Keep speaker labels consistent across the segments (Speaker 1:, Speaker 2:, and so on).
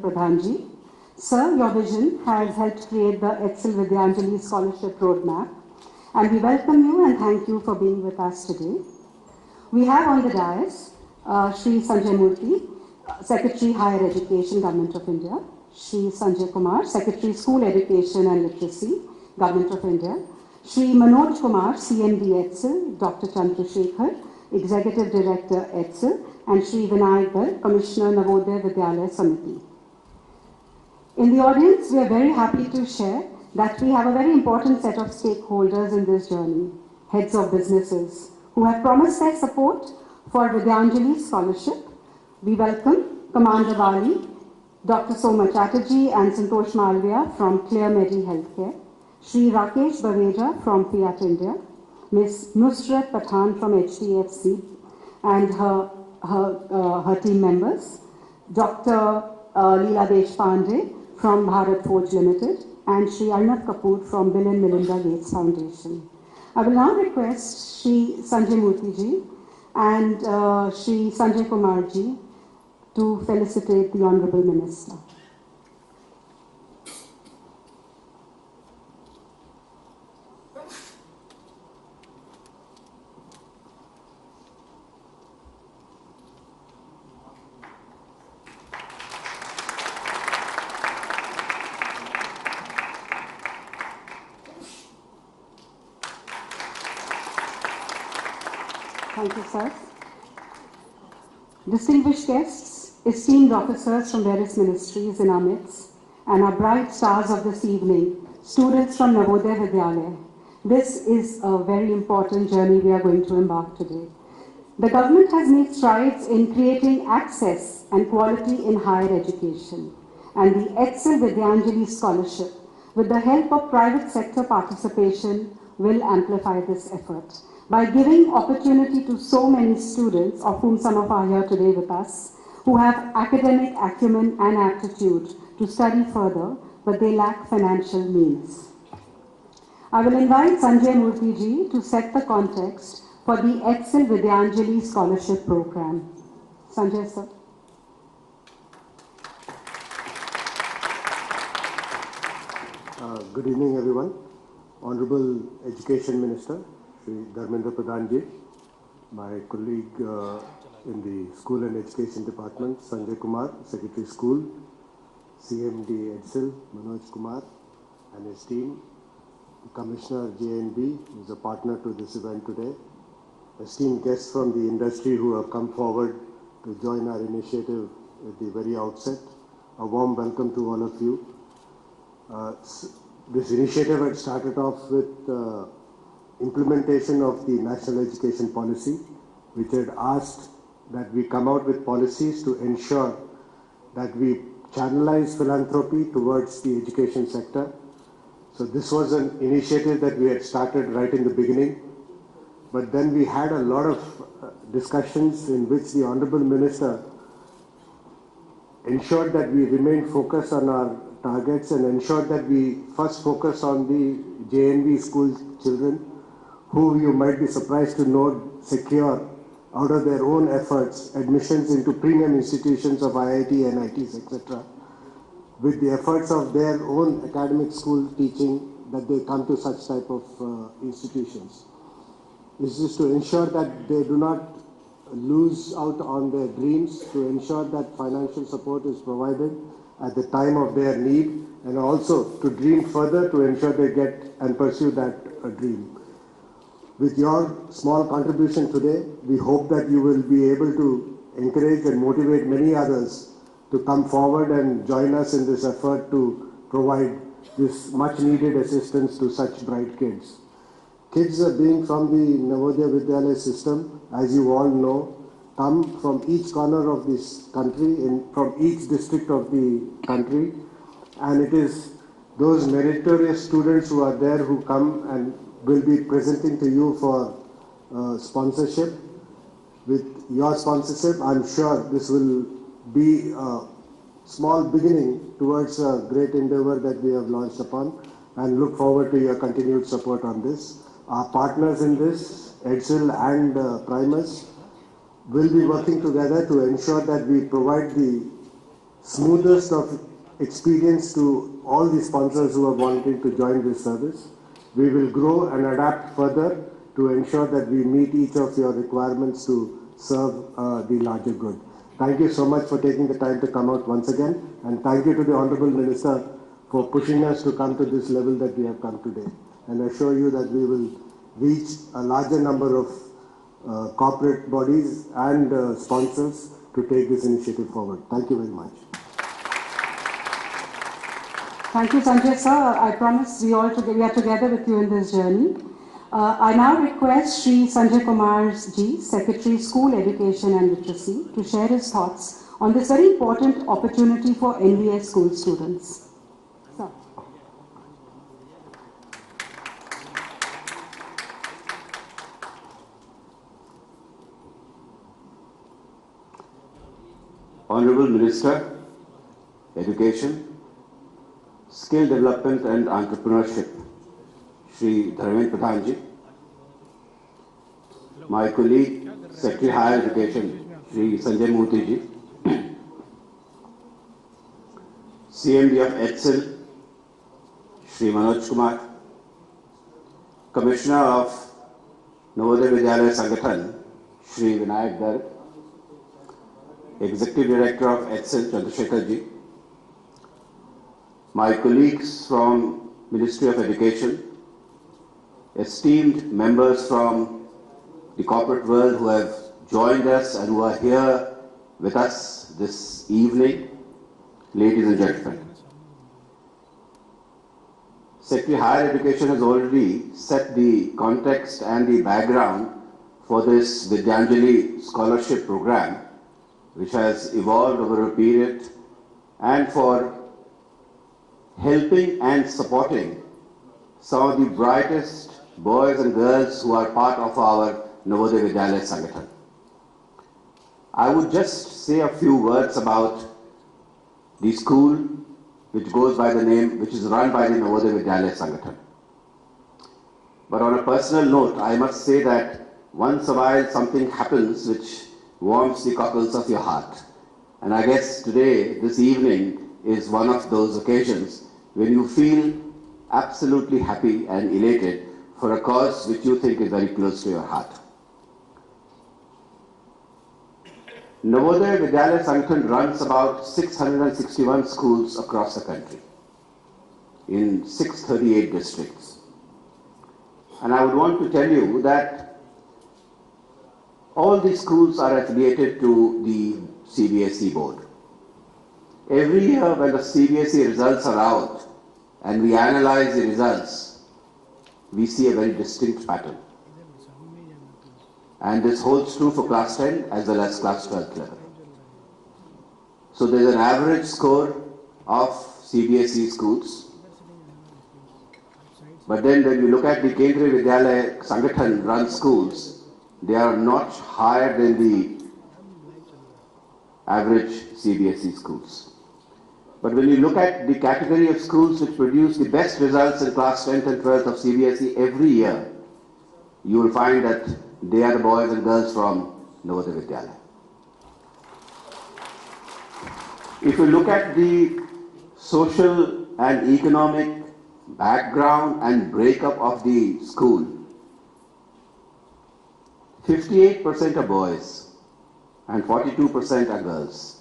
Speaker 1: Pradhan ji. Sir, your vision has helped create the Excel Vidyanjali Scholarship Roadmap, and we welcome you and thank you for being with us today. We have on the dais Shri Sanjay Murthy, Secretary Higher Education, Government of India, Shri Sanjay Kumar, Secretary School Education and Literacy, Government of India, Shri Manoj Kumar, CMD ETSL, Dr. Chandrasekhar, Executive Director ETSL, and Shri Vinayak Garg, Commissioner Navodaya Vidyalaya Samiti. In the audience, we are very happy to share that we have a very important set of stakeholders in this journey, heads of businesses, who have promised their support for Vidyanjali Scholarship. We welcome Commander Bali, Dr. Soma Chatterjee and Santosh Malviya from Clear Medi Healthcare, Shri Rakesh Baveja from Fiat India, Ms. Nusrat Pathan from HDFC and her team members, Dr. Leela Deshpande from Bharat Forge Limited, and Shri Arnav Kapoor from Bill and Melinda Gates Foundation. I will now request Shri Sanjay Murthy ji and Shri Sanjay Kumar ji to felicitate the Honorable Minister. Thank you, sir. Distinguished guests, esteemed officers from various ministries in our midst, and our bright stars of this evening, students from Navodaya Vidyalaya. This is a very important journey we are going to embark today. The government has made strides in creating access and quality in higher education, and the ETSL Vidyanjali Scholarship, with the help of private sector participation, will amplify this effort. By giving opportunity to so many students, of whom some of are here today with us, who have academic acumen and aptitude to study further, but they lack financial means. I will invite Sanjay Murthy ji to set the context for the ETSL Vidyanjali Scholarship Program. Sanjay, sir.
Speaker 2: Good evening, everyone. Honorable Education Minister, Shri Dharmendra Pradhan ji, my colleague in the School and Education Department, Sanjay Kumar, Secretary School, CMD ETSL, Manoj Kumar, and his team, Commissioner JNB, who is a partner to this event today, esteemed guests from the industry who have come forward to join our initiative at the very outset. A warm welcome to all of you. This initiative had started off with implementation of the National Education Policy, which had asked that we come out with policies to ensure that we channelize philanthropy towards the education sector. So this was an initiative that we had started right in the beginning, but then we had a lot of discussions in which the Honorable Minister ensured that we remained focused on our targets and ensured that we first focus on the JNV school children, who you might be surprised to know secure out of their own efforts admissions into premium institutions of IIT, NITs, etc. with the efforts of their own academic school teaching, that they come to such type of institutions. This is to ensure that they do not lose out on their dreams, to ensure that financial support is provided at the time of their need, and also to dream further to ensure they get and pursue that dream. With your small contribution today, we hope that you will be able to encourage and motivate many others to come forward and join us in this effort to provide this much needed assistance to such bright kids. Kids being from the Navodaya Vidyalaya system, as you all know, come from each corner of this country, from each district of the country, and it is those meritorious students who are there who come and will be presenting to you for sponsorship. With your sponsorship, I'm sure this will be a small beginning towards a great endeavor that we have launched upon, and look forward to your continued support on this. Our partners in this, ETSL and Primus, will be working together to ensure that we provide the smoothest of experience to all the sponsors who are wanting to join this service. We will grow and adapt further to ensure that we meet each of your requirements to serve the larger good. Thank you so much for taking the time to come out once again, and thank you to the Honorable Minister for pushing us to come to this level that we have come today. And I assure you that we will reach a larger number of corporate bodies and sponsors to take this initiative forward. Thank you very much.
Speaker 1: Thank you, Sanjay sir. I promise we are together with you in this journey. I now request Shri Sanjay Kumar ji, Secretary, School Education and Literacy, to share his thoughts on this very important opportunity for NVS school students. Sir.
Speaker 3: Honorable Minister, Education, Skill Development and Entrepreneurship, Shri Dharmendra Pradhan ji, my colleague, Secretary Higher Education, Shri Sanjay Murthy ji, CMD of ETSL, Shri Manoj Kumar, Commissioner of Navodaya Vidyalaya Sangathan, Shri Vinayak Garg, Executive Director of ETSL, Chandrasekhar ji, my colleagues from Ministry of Education, esteemed members from the corporate world who have joined us and who are here with us this evening, ladies and gentlemen. Secretary Higher Education has already set the context and the background for this Vidyanjali scholarship program, which has evolved over a period, and for helping and supporting some of the brightest boys and girls who are part of our Navodaya Vidyalaya Sangathan. I would just say a few words about the school which goes by the name, which is run by the Navodaya Vidyalaya Sangathan. But on a personal note, I must say that once in a while something happens which warms the cockles of your heart. And I guess today, this evening, is one of those occasions when you feel absolutely happy and elated for a cause which you think is very close to your heart. Navodaya Vidyalaya Sangathan runs about 661 schools across the country in 638 districts. And I would want to tell you that all these schools are affiliated to the CBSE board. Every year when the CBSE results are out and we analyze the results, we see a very distinct pattern. And this holds true for class 10 as well as class 12 level. So there is an average score of CBSE schools. But then when you look at the Kendriya Vidyalaya Sangathan run schools, they are not higher than the average CBSE schools. But when you look at the category of schools which produce the best results in class 10th and 12th of CBSE every year, you will find that they are the boys and girls from Navodaya Vidyalaya. If you look at the social and economic background and breakup of the school, 58% are boys and 42% are girls.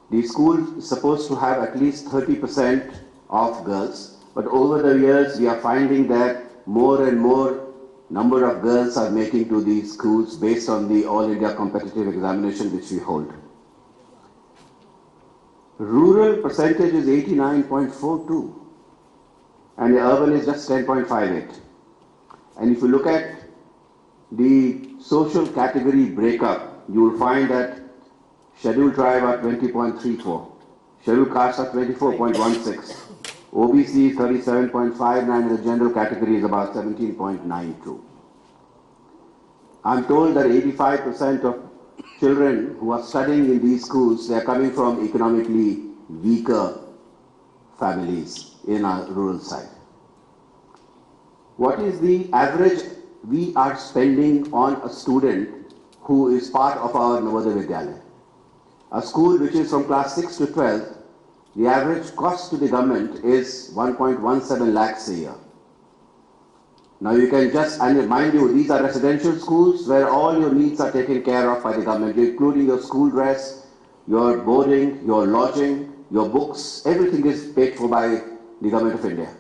Speaker 3: The school is supposed to have at least 30% of girls, but over the years we are finding that more and more number of girls are making to these schools based on the All India competitive examination which we hold. Rural percentage is 89.42 and the urban is just 10.58. And if you look at the social category breakup, you will find that scheduled tribe are 20.34, scheduled caste are 24.16, OBC is 37.59 and the general category is about 17.92. I'm told that 85% of children who are studying in these schools, they are coming from economically weaker families in our rural side. What is the average we are spending on a student who is part of our Navodaya Vidyalaya? A school which is from class 6 to 12, the average cost to the government is 1.17 lakhs a year. Now you can just, and mind you, these are residential schools where all your needs are taken care of by the government, including your school dress, your boarding, your lodging, your books, everything is paid for by the government of India.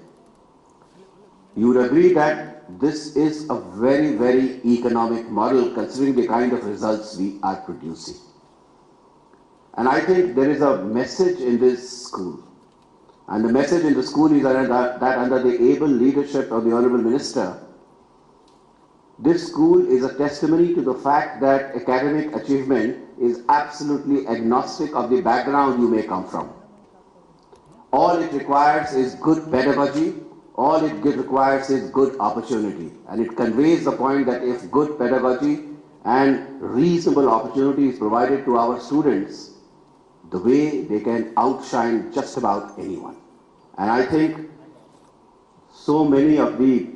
Speaker 3: You would agree that this is a very, very economic model considering the kind of results we are producing. And I think there is a message in this school. And the message in the school is that under the able leadership of the Honorable Minister, this school is a testimony to the fact that academic achievement is absolutely agnostic of the background you may come from. All it requires is good pedagogy, all it requires is good opportunity. And it conveys the point that if good pedagogy and reasonable opportunity is provided to our students, the way they can outshine just about anyone. And I think so many of the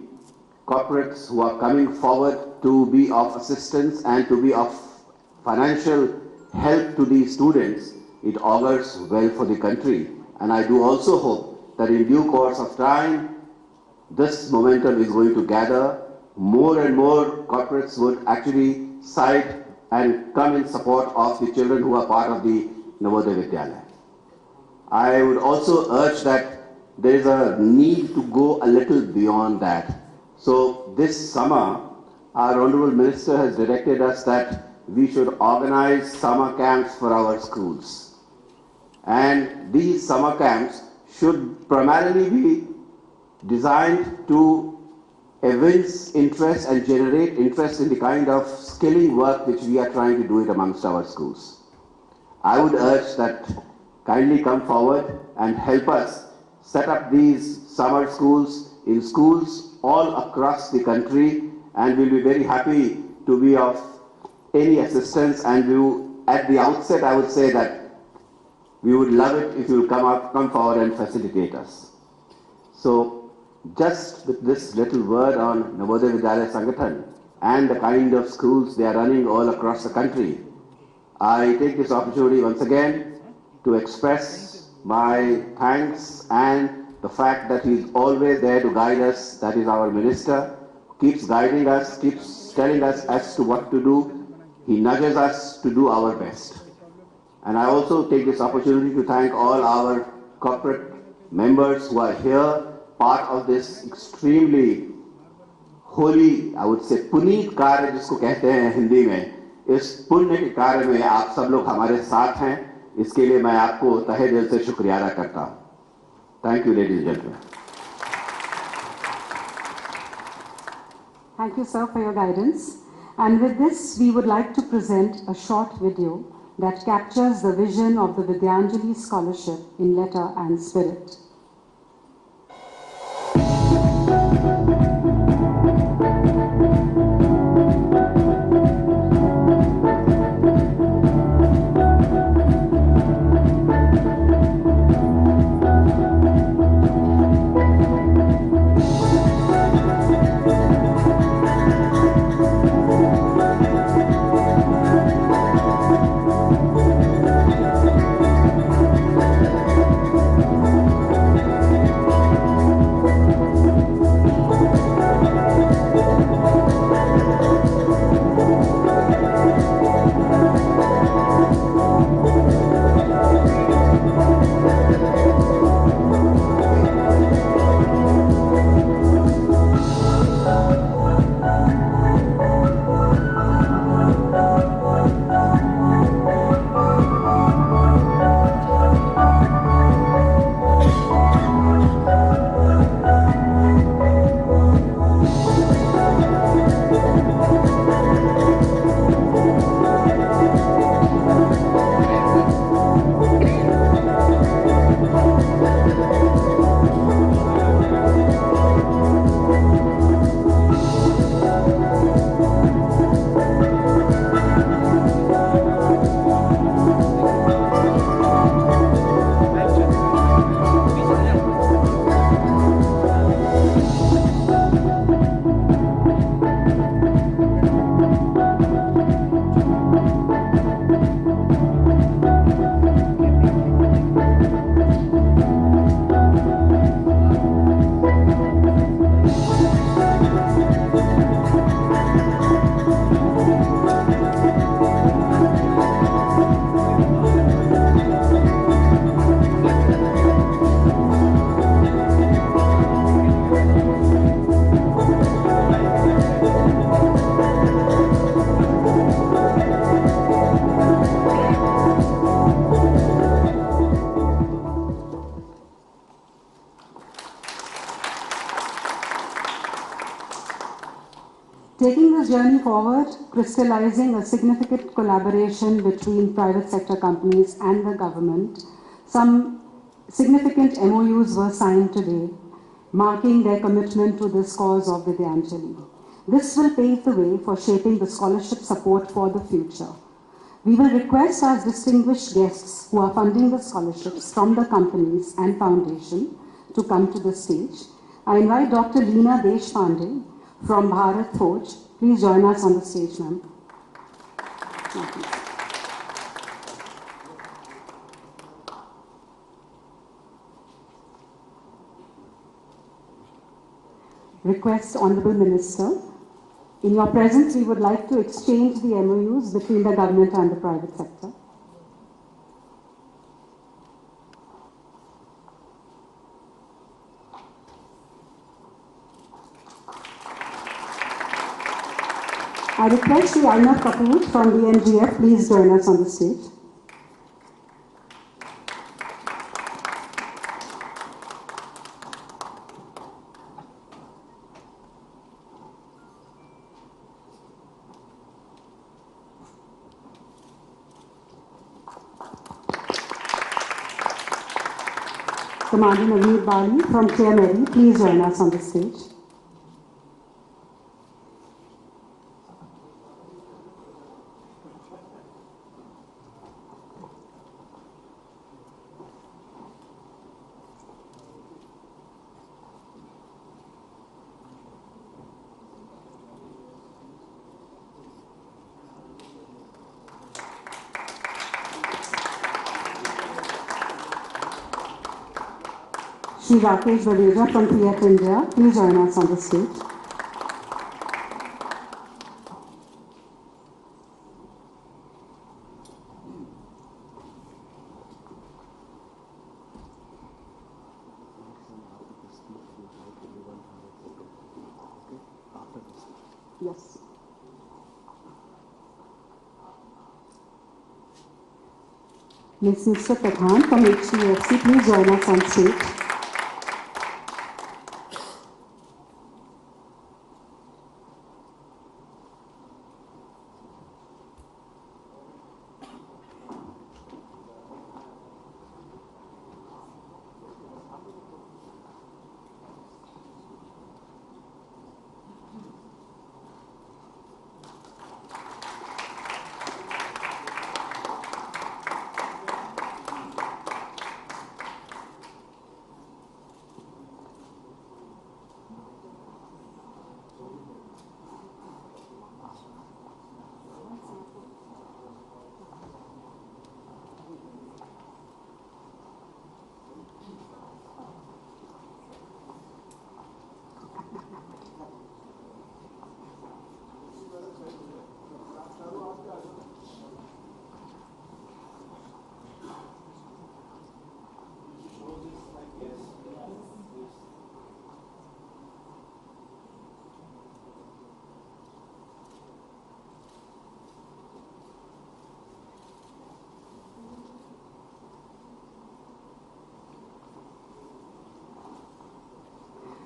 Speaker 3: corporates who are coming forward to be of assistance and to be of financial help to these students, it augurs well for the country. And I do also hope that in due course of time, this momentum is going to gather. More and more corporates would actually side and come in support of the children who are part of the Navodaya Vidyalaya. I would also urge that there is a need to go a little beyond that. So this summer, our Honorable Minister has directed us that we should organize summer camps for our schools. And these summer camps should primarily be designed to evince interest and generate interest in the kind of skilling work which we are trying to do it amongst our schools. I would urge that kindly come forward and help us set up these summer schools in schools all across the country, and we'll be very happy to be of any assistance. And at the outset, I would say that we would love it if you will come forward and facilitate us. So just with this little word on Navodaya Vidyalaya Sangathan and the kind of schools they are running all across the country, I take this opportunity once again to express my thanks and the fact that he is always there to guide us. That is our minister, keeps guiding us, keeps telling us as to what to do. He nudges us to do our best. And I also take this opportunity to thank all our corporate members who are here, part of this extremely holy, I would say, Puneet कार्य जिसको कहते हैं हिंदी में, इस पुण्य के कार्य में आप सब लोग हमारे साथ हैं, इसके लिए मैं आपको तहे दिल से शुक्रिया अदा करता हूं. Thank you, ladies and gentlemen.
Speaker 1: Thank you, sir, for your guidance. And with this, we would like to present a short video that captures the vision of the Vidyanjali Scholarship in letter and spirit. Taking this journey forward, crystallizing a significant collaboration between private sector companies and the government, some significant MOUs were signed today, marking their commitment to this cause of Vidyanjali. This will pave the way for shaping the scholarship support for the future. We will request our distinguished guests who are funding the scholarships from the companies and foundation to come to the stage. I invite Dr. Leena Deshpande from Bharat Forge. Please join us on the stage, ma'am. Request Honorable Minister. In your presence, we would like to exchange the MOUs between the government and the private sector. I request Shri Kapoor from the NGF, please join us on the stage. Commander Navneet Bali from Chairmary, please join us on the stage. Shri Rakesh Vadeja from PF India, please join us on the stage. Yes. Mr. Pradhan from HDFC, please join us on stage.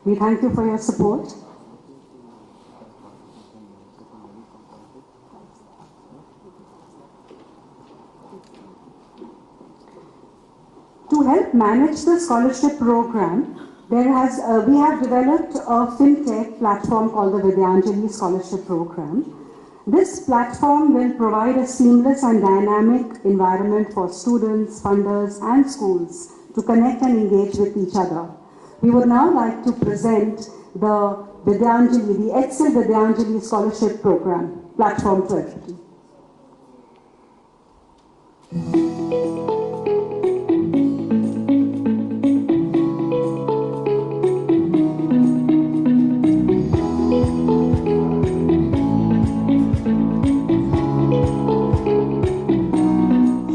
Speaker 1: We thank you for your support. To help manage the scholarship program, we have developed a fintech platform called the Vidyanjali Scholarship Program. This platform will provide a seamless and dynamic environment for students, funders, and schools to connect and engage with each other. We would now like to present the Vidyanjali, the Excel Vidyanjali Scholarship Program platform to everybody.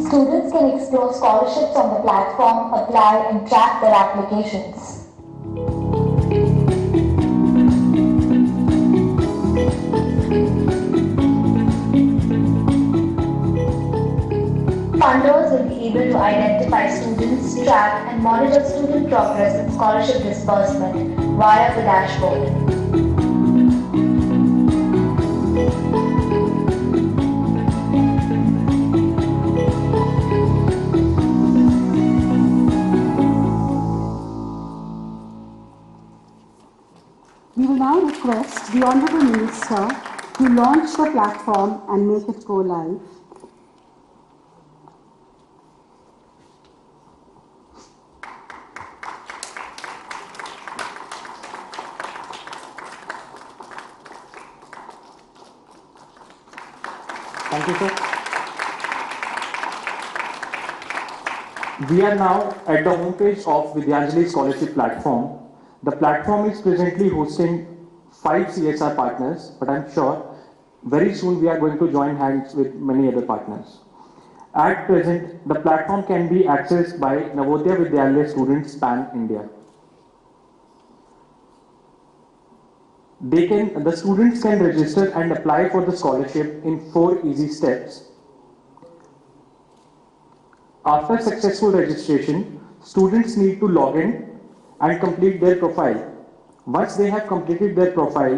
Speaker 4: Students can explore scholarships on the platform, apply and track their applications. Funders will be able to identify students, track and monitor student progress in scholarship disbursement via the dashboard.
Speaker 1: will now request the Honourable Minister to launch the platform and make it go live.
Speaker 5: Thank you, sir. We are now at the homepage of Vidyanjali Scholarship Platform. The platform is presently hosting 5 CSR partners, but I'm sure very soon we are going to join hands with many other partners. At present, the platform can be accessed by Navodaya Vidyalaya students pan-India. The students can register and apply for the scholarship in 4 easy steps. After successful registration, students need to log in and complete their profile. Once they have completed their profile,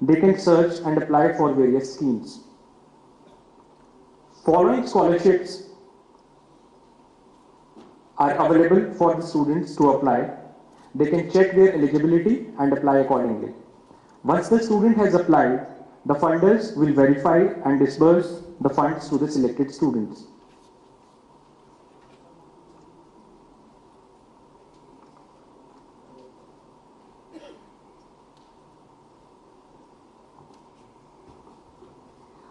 Speaker 5: they can search and apply for various schemes. Following scholarships are available for the students to apply. They can check their eligibility and apply accordingly. Once the student has applied, the funders will verify and disburse the funds to the selected students.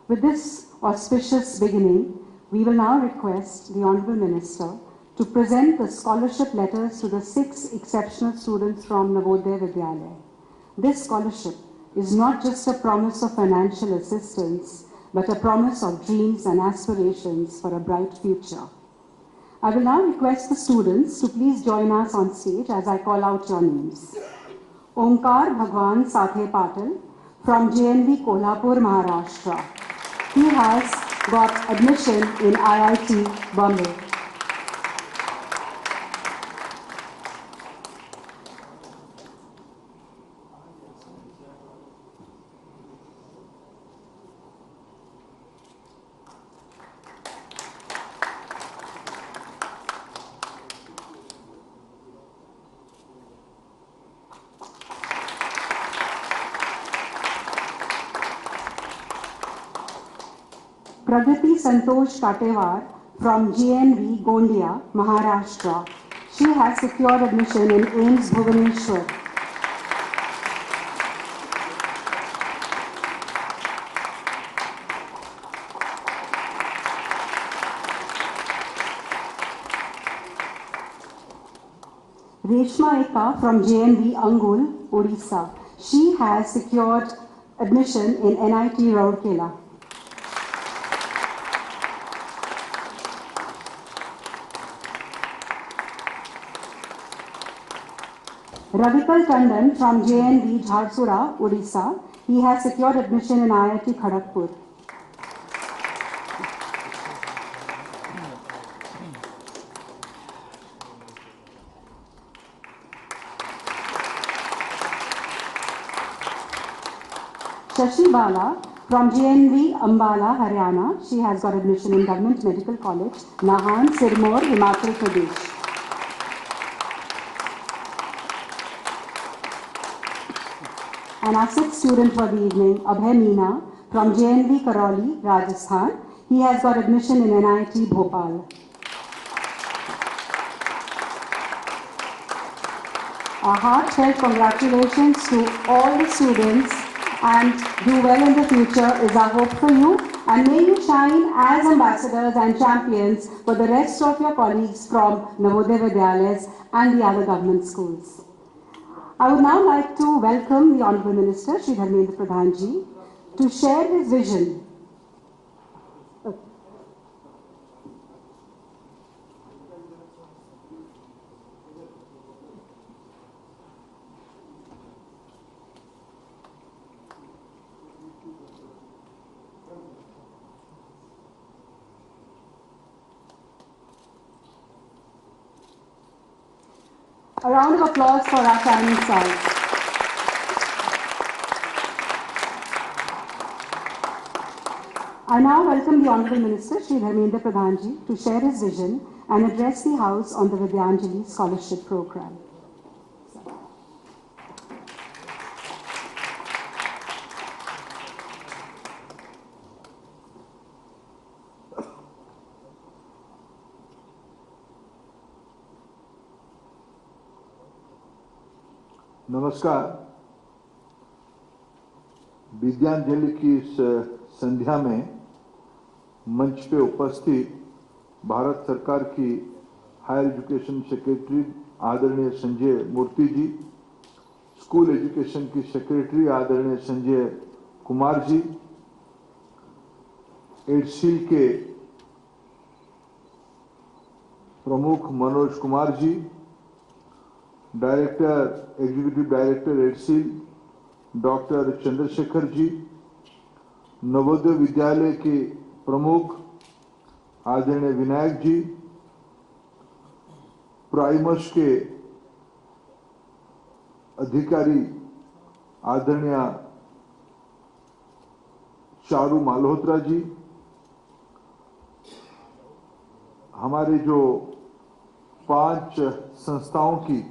Speaker 1: With this auspicious beginning, we will now request the Honourable Minister to present the scholarship letters to the 6 exceptional students from Navodaya Vidyalaya. This scholarship is not just a promise of financial assistance, but a promise of dreams and aspirations for a bright future. I will now request the students to please join us on stage as I call out your names. Omkar Bhagwan Sathe Patil from JNV Kolhapur, Maharashtra. He has got admission in IIT Bombay. Pragati Santosh Katewar from JNV Gondia, Maharashtra. She has secured admission in AIMS Bhubaneswar. Reshma Eka from JNV Angul, Odisha. She has secured admission in NIT Rourkela. Ravikal Tandon from JNV Jharsuguda, Odisha. He has secured admission in IIT Kharagpur. Shashi Bala from JNV Ambala, Haryana. She has got admission in Government Medical College, Nahan, Sirmaur, Himachal Pradesh. And our 6th student for the evening, Abhay Meena from JNV Karoli, Rajasthan. He has got admission in NIT Bhopal. A heartfelt congratulations to all the students, and do well in the future is our hope for you, and may you shine as ambassadors and champions for the rest of your colleagues from Navodaya Vidyalayas and the other government schools. I would now like to welcome the Honourable Minister, Shri Dharmendra Pradhan ji, to share his vision. A round of applause for our shining stars. I now welcome the Honourable Minister, Shri Dharmendra Pradhan ji, to share his vision and address the House on the Vidyanjali Scholarship Programme.
Speaker 6: नमस्कार। विद्यांजलि की इस संध्या में मंच पे उपस्थित भारत सरकार की higher education secretary आदरणीय संजय मूर्ति जी, स्कूल एजुकेशन की सेक्रेटरी आदरणीय संजय कुमार जी, एडसील के प्रमुख Manoj Kumar ji, director executive director EdCIL doctor Chandrashekhar ji, Navodaya Vidyalaya के प्रमुख आदरणीय विनायक जी, प्राइमस के अधिकारी आदरणीय चारू मालहोत्रा जी, हमारे जो 5 संस्थाओं की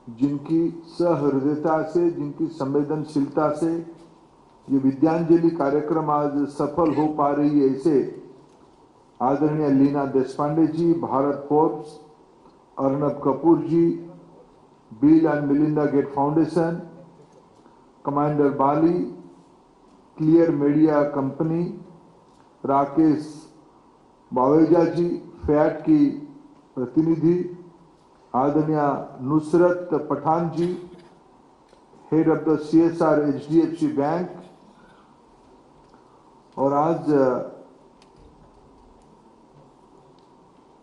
Speaker 6: जिनकी सहृदयता से, जिनकी संवेदनशीलता से ये विद्यांजलि कार्यक्रम आज सफल हो पा रही है, ऐसे आदरणीय Leena Deshpande ji, Bharat Forbes, Arnab Kapoor ji, Bill and Melinda Gates foundation, commander Bali, clear media company, Rakesh Baweja ji, फैट की प्रतिनिधि आदरणीय Nusrat Pathan ji, head of the CSR HDFC bank, और आज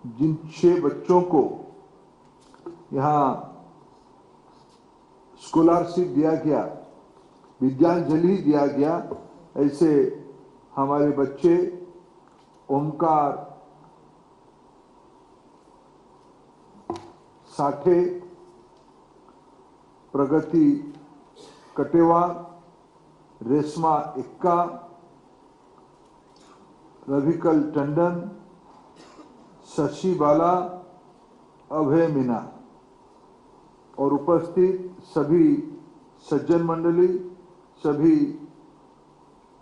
Speaker 6: जिन 6 बच्चों को यहाँ स्कॉलरशिप दिया गया, विद्यांजलि दिया गया, ऐसे हमारे बच्चे ओमकार साठे, प्रगति कटेवा, रेशमा इक्का, रविकल टंडन, शशि बाला, अभय मीना और उपस्थित सभी सज्जन मंडली, सभी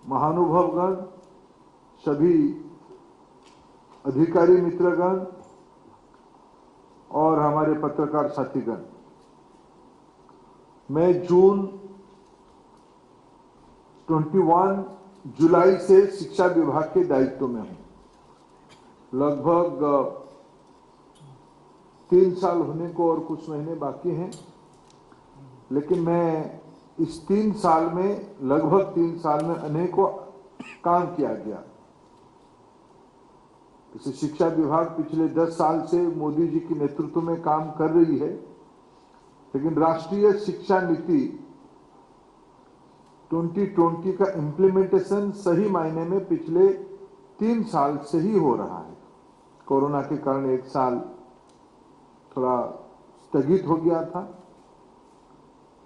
Speaker 6: महानुभावगण, सभी अधिकारी मित्रगण और हमारे पत्रकार साथीगण, मैं जून 21 जुलाई से शिक्षा विभाग के दायित्व में हूं। लगभग 3 साल होने को और कुछ महीने बाकी हैं, लेकिन मैं इस 3 साल में, लगभग 3 साल में अनेकों काम किया गया। इसे शिक्षा विभाग पिछले 10 साल से मोदी जी के नेतृत्व में काम कर रही है, लेकिन राष्ट्रीय शिक्षा नीति 2020 का इम्प्लीमेंटेशन सही मायने में पिछले 3 साल से ही हो रहा है। कोरोना के कारण 1 साल थोड़ा स्थगित हो गया था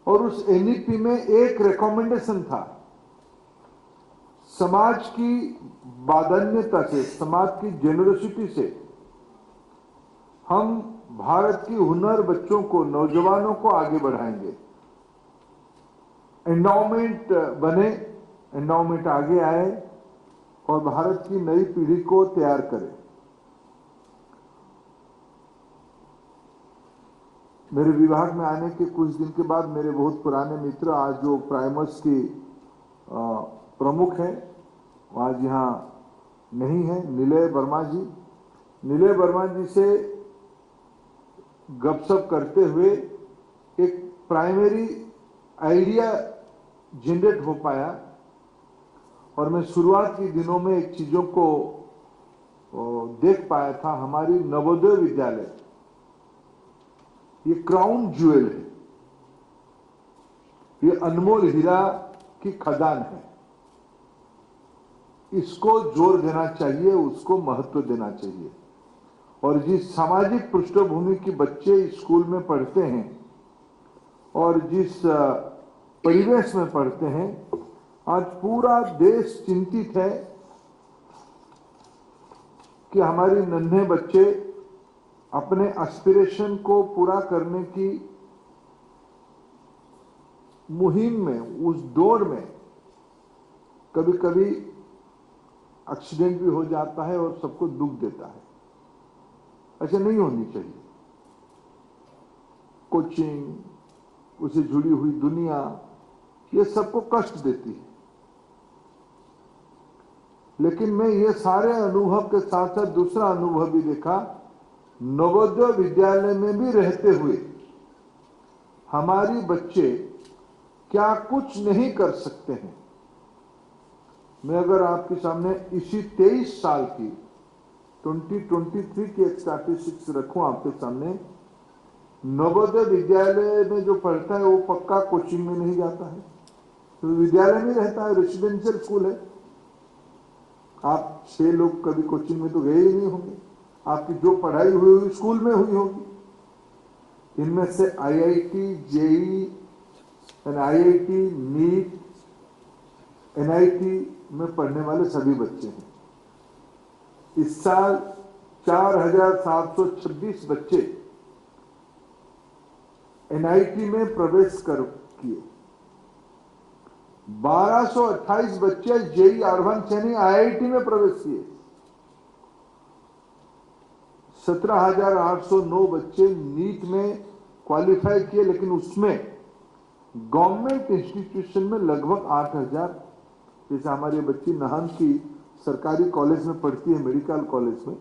Speaker 6: और उस NEP में एक रिकमेंडेशन था, समाज की बादन्यता से, समाज की जेनरोसिटी से हम भारत की हुनर बच्चों को, नौजवानों को आगे बढ़ाएंगे। एंडाउमेंट बने, एंडाउमेंट आगे आए और भारत की नई पीढ़ी को तैयार करे। मेरे विभाग में आने के कुछ दिन के बाद मेरे बहुत पुराने मित्र, आज जो प्राइमर्स की प्रमुख हैं, आज यहाँ नहीं है, निलय वर्मा जी, निलय वर्मा जी से गपशप करते हुए एक प्राइमरी आइडिया जनरेट हो पाया और मैं शुरुआत के दिनों में एक चीजों को देख पाया था। हमारी नवोदय विद्यालय ये क्राउन ज्वेल है, ये अनमोल हीरा की खदान है। इसको जोर देना चाहिए, उसको महत्व देना चाहिए। और जिस सामाजिक पृष्ठभूमि के बच्चे स्कूल में पढ़ते हैं और जिस परिवेश में पढ़ते हैं, आज पूरा देश चिंतित है कि हमारे नन्हे बच्चे अपने एस्पिरेशन को पूरा करने की मुहिम में, उस दौड़ में कभी कभी एक्सीडेंट भी हो जाता है और सबको दुख देता है। ऐसे नहीं होनी चाहिए। कोचिंग, उसे जुड़ी हुई दुनिया, ये सबको कष्ट देती है। लेकिन मैं ये सारे अनुभव के साथ साथ दूसरा अनुभव भी देखा, नवोदय विद्यालय में भी रहते हुए हमारी बच्चे क्या कुछ नहीं कर सकते हैं। मैं अगर आपके सामने इसी 23 साल की 2023 की एक स्टैटिस्टिक्स रखूं आपके सामने, नवोदय विद्यालय में जो पढ़ता है वो पक्का कोचिंग में नहीं जाता है, तो विद्यालय में रहता है, रेसिडेंशियल स्कूल है। आप 6 लोग कभी कोचिंग में तो गए ही नहीं होंगे, आपकी जो पढ़ाई हुई स्कूल में हुई होगी। इनमें से IIT, JEE, IIT, NEET, NIT में पढ़ने वाले सभी बच्चे हैं। इस साल 4726 बच्चे एनआईटी में प्रवेश किए, 1228 बच्चे जेई एडवांस यानी आईआईटी में प्रवेश किए, 17,809 बच्चे नीट में क्वालिफाई किए, लेकिन उसमें गवर्नमेंट इंस्टीट्यूशन में लगभग 8,000, जैसे हमारी बच्ची नहन की सरकारी कॉलेज में पढ़ती है, मेडिकल कॉलेज में,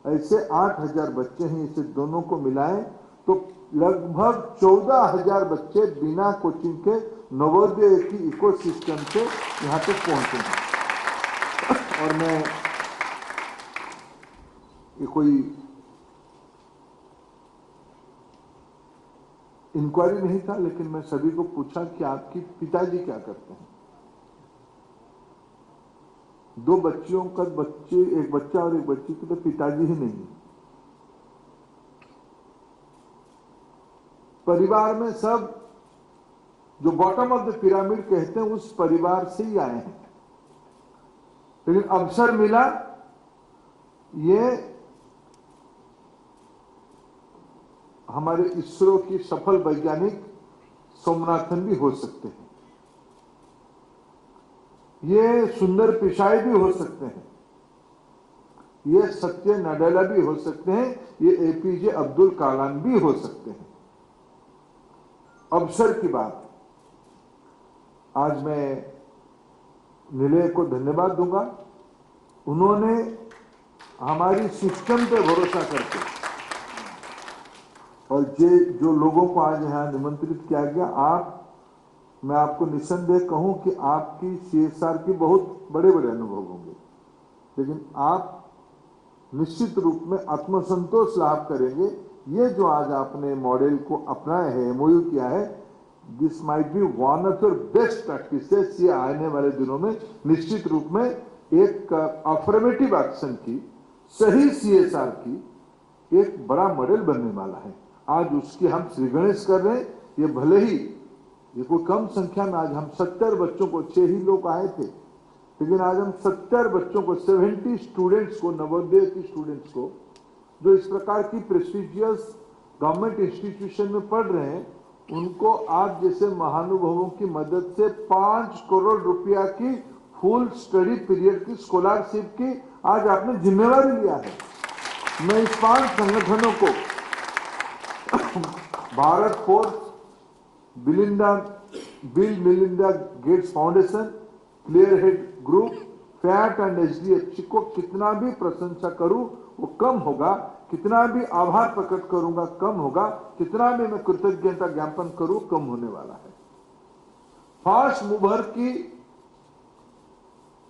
Speaker 6: ऐसे 8,000 बच्चे हैं। इसे दोनों को मिलाएं तो लगभग 14,000 बच्चे बिना कोचिंग के नवोदय की इकोसिस्टम से यहाँ तक पहुंचे हैं। और मैं ये कोई इंक्वायरी नहीं था, लेकिन मैं सभी को पूछा कि आपकी पिताजी क्या करते हैं। 2 बच्चियों का बच्चे, एक बच्चा और एक बच्ची के तो पिताजी ही नहीं। परिवार में सब जो बॉटम ऑफ द पिरामिड कहते हैं उस परिवार से ही आए हैं, लेकिन अवसर मिला, ये हमारे इसरो की सफल वैज्ञानिक सोमनाथन भी हो सकते हैं, ये सुंदर पिचाई भी हो सकते हैं, ये सत्य नडेला भी हो सकते हैं, ये एपीजे अब्दुल कलाम भी हो सकते हैं। अवसर की बात, आज मैं निलय को धन्यवाद दूंगा। उन्होंने हमारी सिस्टम पे भरोसा करके, और जो लोगों को आज यहां निमंत्रित किया गया, मैं आपको निस्संदेह कहूं कि आपकी सीएसआर की बहुत बड़े बड़े अनुभव होंगे, लेकिन आप निश्चित रूप में आत्मसंतोष लाभ करेंगे। ये जो आज आपने मॉडल को अपनाया है, एमओयू किया है, this might be one of your best practices. ये आने वाले दिनों में निश्चित रूप में एक अफर्मेटिव एक्शन की, सही सीएसआर की एक बड़ा मॉडल बनने वाला है। आज उसकी हम श्री गणेश कर रहे हैं। ये भले ही ये कोई कम संख्या में, आज हम 70 बच्चों को, 6 ही लोग आए थे, लेकिन आज हम 70 बच्चों को, 70 स्टूडेंट्स को, नवोदय की स्टूडेंट्स को, जो इस प्रकार की प्रेस्टिजियस गवर्नमेंट इंस्टीट्यूशन में पढ़ रहे हैं, उनको आप जैसे महानुभावों की मदद से 5 करोड़ रुपया की फुल स्टडी पीरियड की स्कॉलरशिप की आज आपने जिम्मेवारी लिया है। मैं इस 5 संगठनों को, Bharat force, bill Melinda Gates foundation, clear head group, fat and HDFC को कितना भी प्रशंसा करूं वो कम होगा, कितना भी आभार प्रकट करूंगा कम होगा, कितना भी मैं कृतज्ञता ज्ञापन करूं कम होने वाला है। फास्ट मूवर की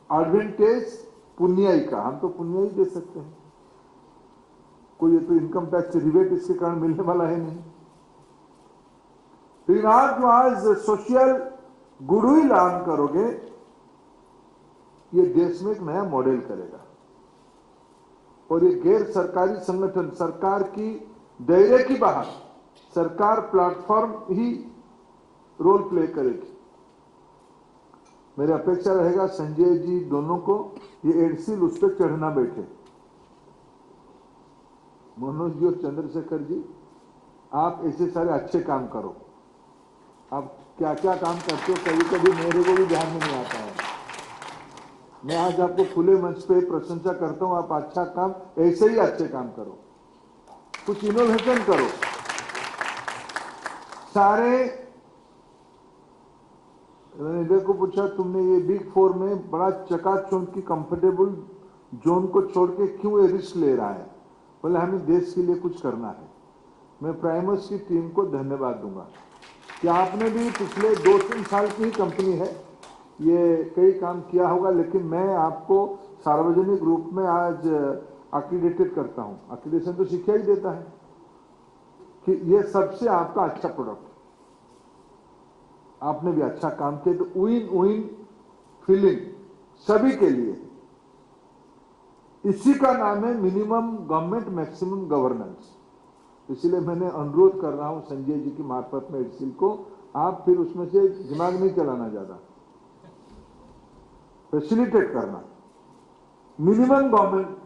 Speaker 6: एडवांटेज पुण्याई का, हम तो पुण्याई दे सकते हैं, कोई तो इनकम टैक्स रिबेट इसके कारण मिलने वाला है नहीं। लेकिन आप जो आज सोशल गुडविल अर्न करोगे, ये देश में एक नया मॉडल करेगा। और ये गैर सरकारी संगठन, सरकार की दायरे की बाहर, सरकार प्लेटफॉर्म ही रोल प्ले करेगी। मेरी अपेक्षा रहेगा संजय जी दोनों को ये एडसील उस पर चढ़ना बैठे। मनोज जी और चंद्रशेखर जी, आप ऐसे सारे अच्छे काम करो। आप क्या क्या काम करते हो, कभी कभी मेरे को भी ध्यान में नहीं आता है। मैं आज आपको खुले मंच पे प्रशंसा करता हूं, आप अच्छा काम, ऐसे ही अच्छे काम करो, कुछ इनोवेशन करो। सारे, मैंने को पूछा तुमने ये बिग 4 में बड़ा चकाचौंध की कंफर्टेबल जोन को छोड़ के क्यों ये रिस्क ले रहा है? बोले हमें देश के लिए कुछ करना है। मैं प्राइमर्स की टीम को धन्यवाद दूंगा कि आपने भी पिछले 2-3 साल की ही कंपनी है, ये कई काम किया होगा, लेकिन मैं आपको सार्वजनिक रूप में आज एक्रीडेटेड करता हूं। एक्रीडेशन तो शिक्षा ही देता है कि ये सबसे आपका अच्छा प्रोडक्ट है, आपने भी अच्छा काम किया, तो विन विन फीलिंग सभी के लिए। इसी का नाम है मिनिमम गवर्नमेंट मैक्सिमम गवर्नेंस। इसलिए मैंने अनुरोध कर रहा हूं संजय जी की मार्फत में एडसिल को, आप फिर उसमें से दिमाग नहीं चलाना, ज्यादा फैसिलिटेट करना, मिनिमम गवर्नमेंट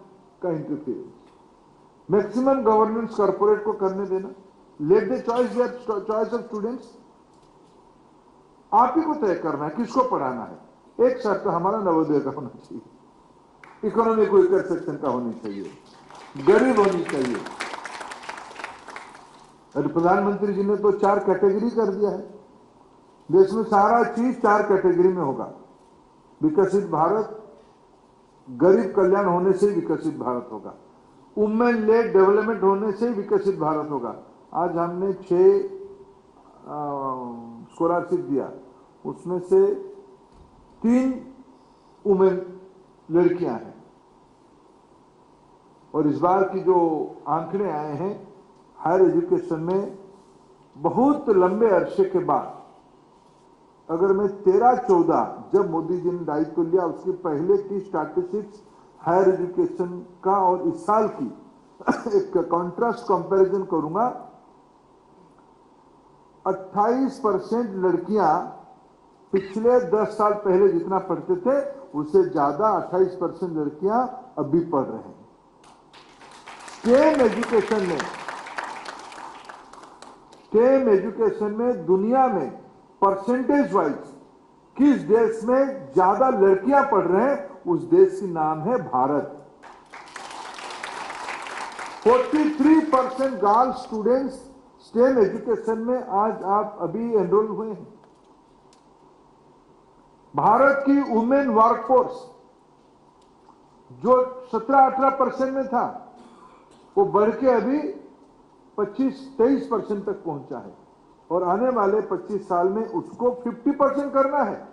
Speaker 6: का इंटरफियरेंस, मैक्सिमम गवर्नेंस कॉर्पोरेट को करने देना, let the choice of students आप ही को तय करना है किसको पढ़ाना है। एक शर्त तो हमारा नवोदय का होना चाहिए, इकोनॉमिक वीकर सेक्शन का होनी चाहिए, गरीब होनी चाहिए। और प्रधानमंत्री जी ने तो 4 कैटेगरी कर दिया है, देश में सारा चीज 4 कैटेगरी में होगा। विकसित भारत, गरीब कल्याण होने से विकसित भारत होगा, वुमेन लेड डेवलपमेंट होने से विकसित भारत होगा। आज हमने 6 स्कॉलरशिप दिया, उसमें से 3 वुमेन लड़कियां हैं। और इस बार की जो आंकड़े आए हैं हायर एजुकेशन में, बहुत लंबे अरसे के बाद, अगर मैं 13-14 जब मोदी जी ने दायित्व लिया उसके पहले की स्टैटिस्टिक्स हायर एजुकेशन का और इस साल की एक कॉन्ट्रास्ट कंपैरिजन करूंगा, 28% लड़कियां पिछले 10 साल पहले जितना पढ़ते थे उससे ज्यादा 28% लड़कियां अभी पढ़ रहे हैं। स्टेम एजुकेशन में दुनिया में परसेंटेज वाइज किस देश में ज्यादा लड़कियां पढ़ रहे हैं, उस देश की नाम है Bharat. 43% girl students stem education में आज आप अभी एनरोल हुए हैं। भारत की वुमेन वर्कफोर्स जो 17-18% में था, वो बढ़ के अभी 25-23% तक पहुंचा है, और आने वाले 25 साल में उसको 50% करना है।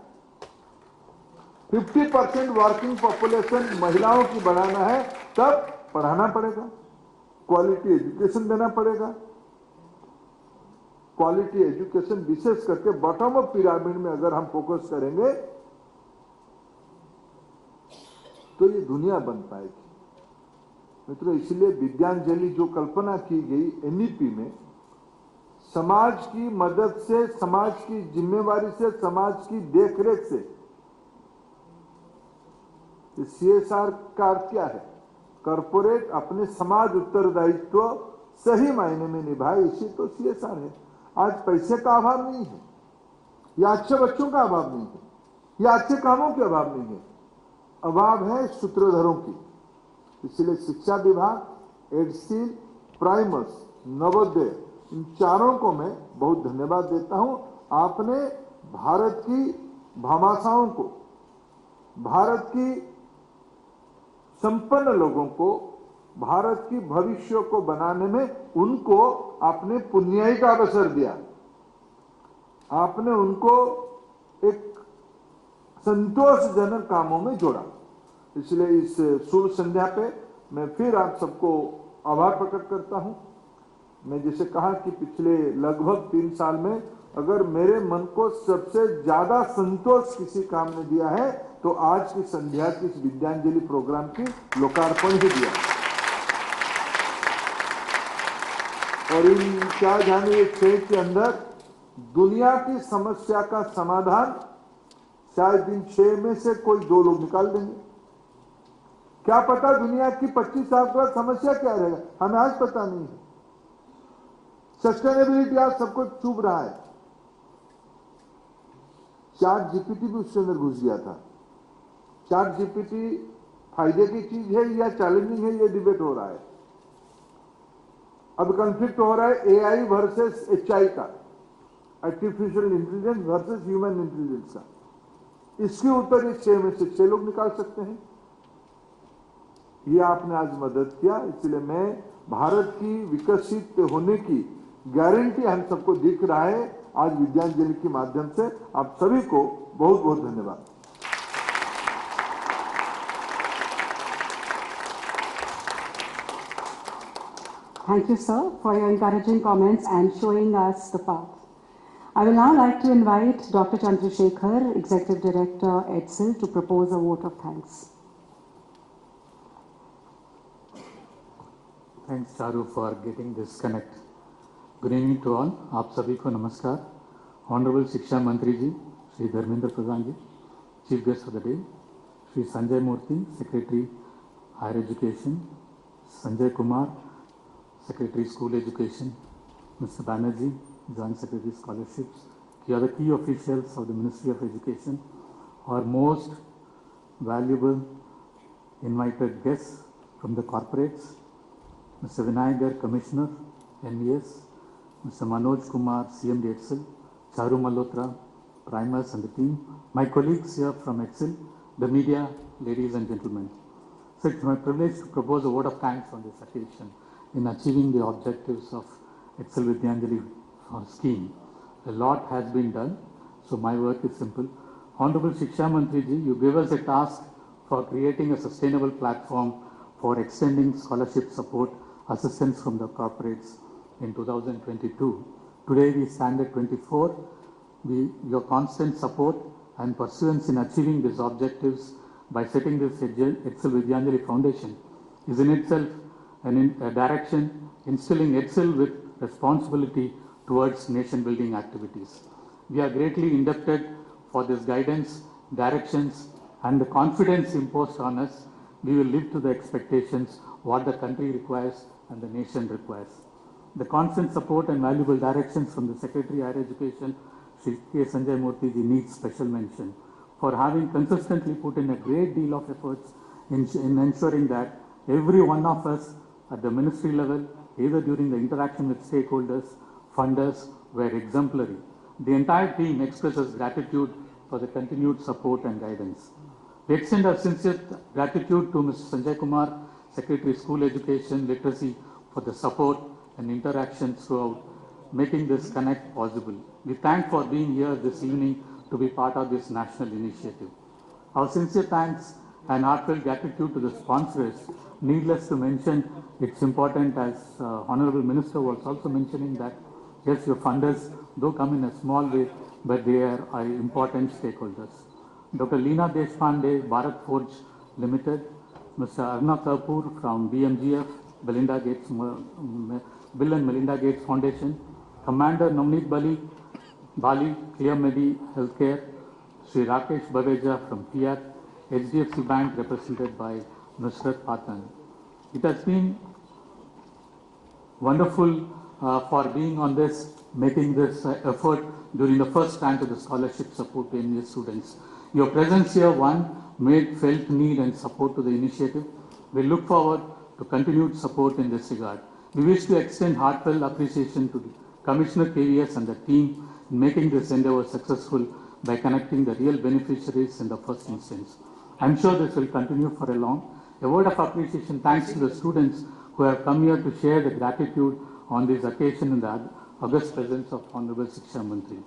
Speaker 6: 50% वर्किंग पॉपुलेशन महिलाओं की बढ़ाना है, तब पढ़ाना पड़ेगा, क्वालिटी एजुकेशन देना पड़ेगा। क्वालिटी एजुकेशन विशेष करके बॉटम ऑफ पिरामिड में अगर हम फोकस करेंगे तो ये दुनिया बन पाएगी। मित्रों, इसलिए विद्यांजलि जो कल्पना की गई एनईपी में, समाज की मदद से, समाज की जिम्मेवारी से, समाज की देखरेख से, सीएसआर का अर्थ क्या है? कॉर्पोरेट अपने समाज उत्तरदायित्व सही मायने में निभाए, इसी तो सीएसआर है। आज पैसे का अभाव नहीं है, या अच्छे बच्चों का अभाव नहीं है, या अच्छे कामों के अभाव नहीं है, अभाव है सूत्रधरों की। इसलिए शिक्षा विभाग, एडसील, प्राइमर्स, नवोदय, इन चारों को मैं बहुत धन्यवाद देता हूं। आपने भारत की भामाशाओं को, भारत की संपन्न लोगों को, भारत की भविष्य को बनाने में उनको आपने पुण्याई का अवसर दिया। आपने उनको एक संतोषजनक कामों में जोड़ा। इसलिए इस शुभ संध्या पे मैं फिर आप सबको आभार प्रकट करता हूं। मैं जैसे कहा कि पिछले लगभग 3 साल में अगर मेरे मन को सबसे ज्यादा संतोष किसी काम ने दिया है तो आज की संध्या की इस विद्यांजलि प्रोग्राम की लोकार्पण ही दिया। और इन क्या जाने 6 के अंदर दुनिया की समस्या का समाधान शायद इन 6 में से कोई 2 लोग निकाल देंगे। क्या पता दुनिया की 25 साल बाद समस्या क्या रहेगा, हमें आज पता नहीं है। सस्टेनेबिलिटी आज सबको चुभ रहा है। चैट जीपीटी भी उसके अंदर घुस गया था। चैट जीपीटी फायदे की चीज है या चैलेंजिंग है, ये डिबेट हो रहा है। अब कॉन्फ्लिक्ट हो रहा है एआई वर्सेस एचआई का। Artificial intelligence versus human intelligence का, इसके उत्तर ये 6 में से 6 लोग निकाल सकते हैं। ये आपने आज मदद किया, इसलिए मैं भारत की विकसित होने की गारंटी हम सबको दिख रहा है आज विद्यांजलि के माध्यम से। आप सभी को बहुत बहुत धन्यवाद।
Speaker 1: Thank you, sir, for your encouraging comments and showing us the path. I will now like to invite Dr. Chandrasekhar, Executive Director, EDSIL, to propose a vote of thanks.
Speaker 7: Thanks, Charu, for getting this connect. Good evening to all. आप सभी को नमस्कार. Honorable शिक्षा मंत्री जी, श्री धर्मेंद्र प्रधान जी, Chief Guest of the Day, Shri Sanjay Murthy, Secretary Higher Education, Sanjay Kumar, Secretary School Education, Mr. Banerjee, Joint Secretary Scholarships, the other key officials of the Ministry of Education, our most valuable invited guests from the corporates, Mr. Vinayagar, Commissioner, NVS, Mr. Manoj Kumar, CMD EDSIL, Charu Malhotra, Primus and the team, my colleagues here from EDSIL, the media, ladies and gentlemen. So it's my privilege to propose a vote of thanks on this occasion in achieving the objectives of EDSIL Vidyanjali scheme. A lot has been done, so my work is simple. Honorable Shiksha Mantri ji, you gave us a task for creating a sustainable platform for extending scholarship support assistance from the corporates in 2022. Today we stand at 24. Your constant support and pursuance in achieving these objectives by setting this EDSIL Vidyanjali Foundation is in itself a direction instilling EDSIL with responsibility towards nation building activities. We are greatly indebted for this guidance, directions and the confidence imposed on us. We will live to the expectations what the country requires and the nation requires. The constant support and valuable directions from the Secretary Higher Education, Shri K. Sanjay Murthy ji, needs special mention for having consistently put in a great deal of efforts in ensuring that every one of us at the ministry level, either during the interaction with stakeholders, funders, were exemplary. The entire team expresses gratitude for the continued support and guidance. We extend our sincere gratitude to Mr. Sanjay Kumar, Secretary School Education, Literacy, for the support and interaction throughout, making this connect possible. We thank for being here this evening to be part of this national initiative. Our sincere thanks and heartfelt gratitude to the sponsors. Needless to mention, it's important, as Honorable Minister was also mentioning, that yes, your funders do come in a small way, but they are important stakeholders. Dr. Leena Deshpande, Bharat Forge Limited, Mr. Arna Kapoor from BMGF, Bill and Melinda Gates Foundation, Commander Navneet Bali, Clear Medi Healthcare, Shri Rakesh Baveja from Fiat, HDFC Bank represented by Nusrat Patan. It has been wonderful for being on this, making this effort during the first tranche of the scholarship support to NVS students. Your presence here, made felt need and support to the initiative. We look forward to continued support in this regard. We wish to extend heartfelt appreciation to the Commissioner KVS and the team in making this endeavor successful by connecting the real beneficiaries in the first instance. I'm sure this will continue for a long. A word of appreciation thanks to the students who have come here to share the gratitude on this occasion in the august presence of Honorable Shiksha Mantri.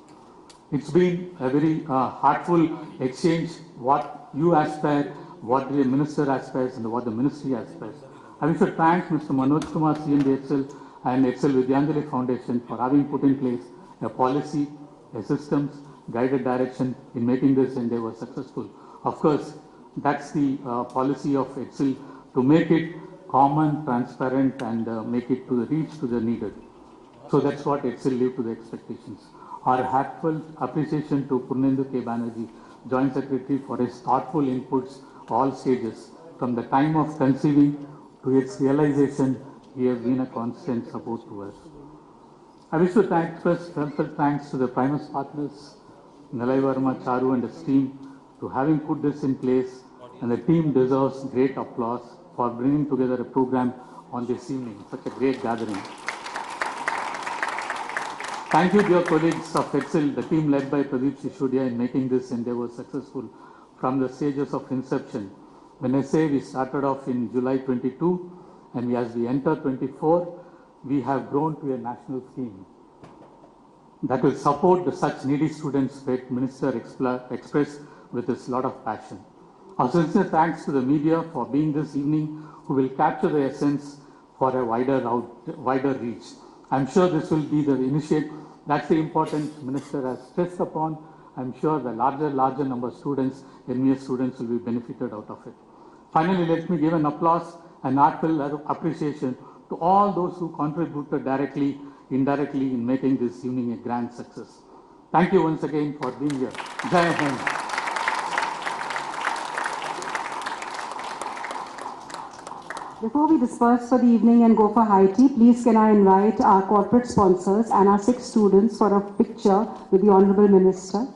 Speaker 7: It's been a very heartful exchange, what you aspire, what the Minister aspires and what the Ministry aspires. I wish to thank Mr. Manoj Kumar, CMD EDSIL and EDSIL Vidyanjali Foundation for having put in place a policy, a systems, guided direction in making this endeavor successful. Of course, that's the policy of EDSIL, to make it common, transparent and make it to the reach to the needed. So that's what EDSIL live to the expectations. Our heartfelt appreciation to Purnendu K. Banerjee, Joint Secretary, for his thoughtful inputs all stages. From the time of conceiving to its realization, he has been a constant support to us. I wish to express heartfelt thanks to the Primus partners, Nalai Verma, Charu and his team, to having put this in place, and the team deserves great applause for bringing together a program on this evening, such a great gathering. Thank you, dear colleagues of Excel, the team led by Pradeep Shishodia in making this endeavor successful from the stages of inception. When I say we started off in July 22 and as we enter 24, we have grown to a national scheme that will support such needy students that Minister expressed with his lot of passion. Our sincere thanks to the media for being this evening, who will capture the essence for a wider reach. I'm sure this will be the initiate. That's the importance Minister has stressed upon. I'm sure the larger number of students, NVS students, will be benefited out of it. Finally, let me give an applause and heartfelt appreciation to all those who contributed directly, indirectly in making this evening a grand success. Thank you once again for being here. Jai Hind.
Speaker 1: Before we disperse for the evening and go for high tea, please can I invite our corporate sponsors and our 6 students for a picture with the Honorable Minister.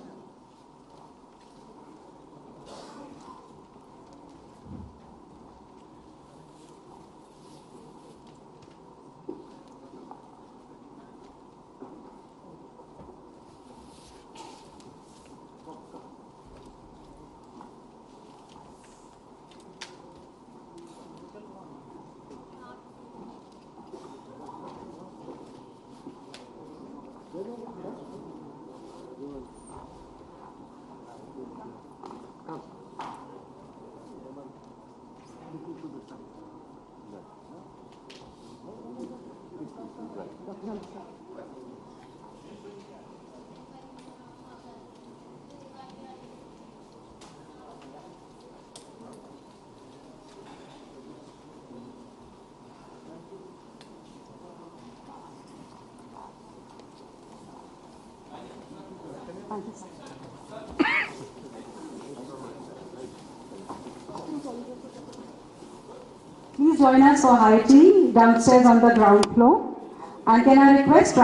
Speaker 1: Thank you, sir. Please join us for high tea downstairs on the ground floor. And can I request